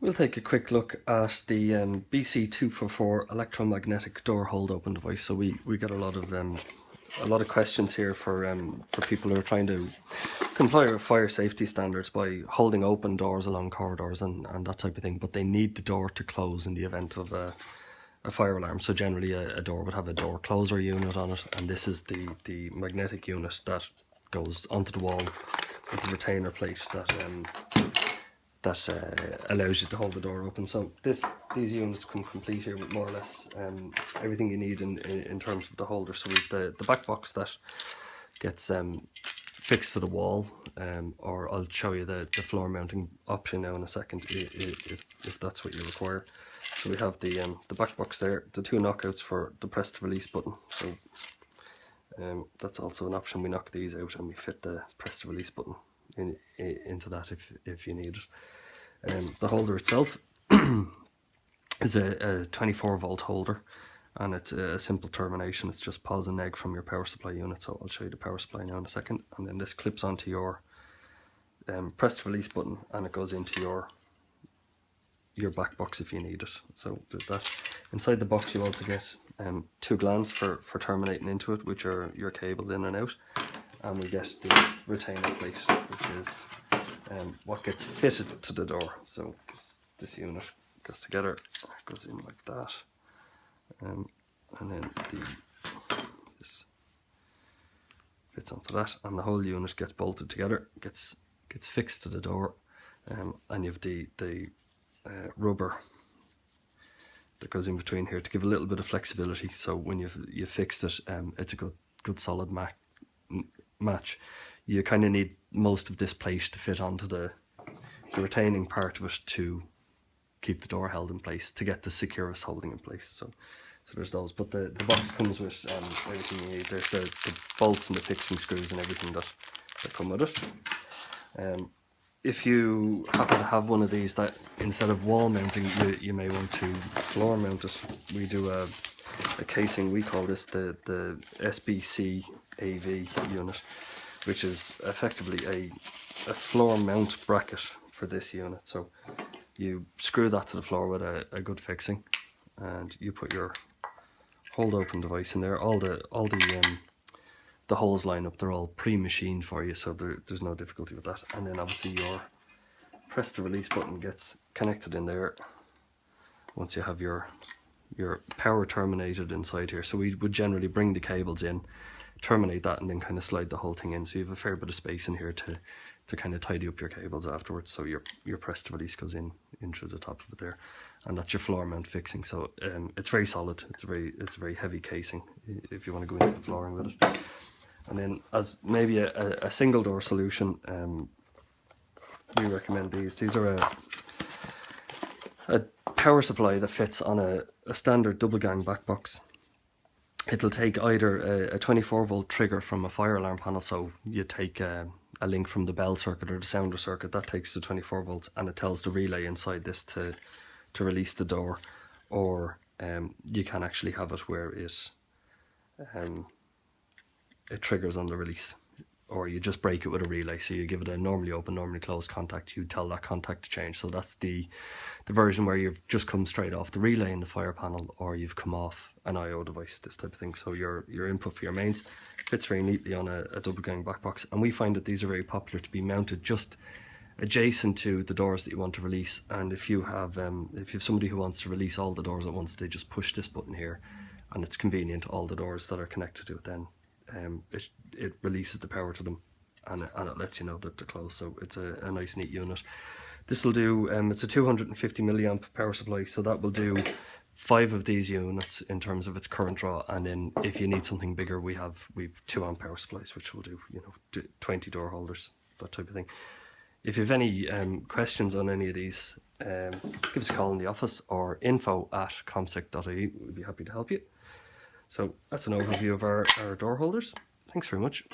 We'll take a quick look at the BC244 electromagnetic door hold open device. So we get a lot of questions here for people who are trying to comply with fire safety standards by holding open doors along corridors and that type of thing, but they need the door to close in the event of a fire alarm. So generally a door would have a door closer unit on it, and this is the magnetic unit that goes onto the wall with the retainer plate that allows you to hold the door open. So these units come complete here with more or less everything you need in terms of the holder. So we've the back box that gets fixed to the wall, or I'll show you the floor mounting option now in a second if that's what you require. So we have the back box there, the two knockouts for the press to release button. So that's also an option. We knock these out and we fit the press to release button into that if you need it. The holder itself is a 24 volt holder, and it's a simple termination. It's just pos and neg from your power supply unit. So I'll show you the power supply now in a second, and then this clips onto your press to release button, and it goes into your back box if you need it. So there's that. Inside the box you also get two glands for terminating into it, which are your cable in and out, and we get the retainer plate, which is what gets fitted to the door. So this unit goes together, goes in like that, and then this fits onto that, and the whole unit gets bolted together, gets fixed to the door, and you have the rubber that goes in between here to give a little bit of flexibility. So when you've fixed it, it's a good solid match. You kind of need most of this plate to fit onto the retaining part of it to keep the door held in place, to get the securest holding in place. So there's those, but the box comes with everything you need. There's the bolts and the fixing screws and everything that come with it. If you happen to have one of these that instead of wall mounting, you may want to floor mount it. We do a casing, we call this the SBC AV unit, which is effectively a floor mount bracket for this unit. So you screw that to the floor with a good fixing, and you put your hold open device in there. All the holes line up, they're all pre-machined for you, so there's no difficulty with that. And then obviously your press to release button gets connected in there once you have your power terminated inside here. So we would generally bring the cables in, terminate that, and then kind of slide the whole thing in, so you have a fair bit of space in here to kind of tidy up your cables afterwards. So your press to release goes in through the top of it there, and that's your floor mount fixing. So it's very solid. It's a very heavy casing if you want to go into the flooring with it. And then as maybe a single door solution, we recommend these. These are a power supply that fits on a standard double gang back box. It'll take either a 24 volt trigger from a fire alarm panel, so you take a link from the bell circuit or the sounder circuit, that takes the 24 volts, and it tells the relay inside this to release the door, or you can actually have it where it triggers on the release, or you just break it with a relay. So you give it a normally open, normally closed contact, you tell that contact to change. So that's the version where you've just come straight off the relay in the fire panel, or you've come off an IO device, this type of thing. So your input for your mains fits very neatly on a double gang back box, and we find that these are very popular to be mounted just adjacent to the doors that you want to release. And if you have somebody who wants to release all the doors at once, they just push this button here, and it's convenient. All the doors that are connected to it then it releases the power to them, and it lets you know that they're closed. So it's a nice neat unit. This will do, it's a 250 milliamp power supply, so that will do 5 of these units in terms of its current draw. And then if you need something bigger, we've 2 amp power supplies, which will do 20 door holders, that type of thing. If you have any questions on any of these, give us a call in the office or info@comsec.ie. We'd be happy to help you. So that's an overview of our door holders. Thanks very much.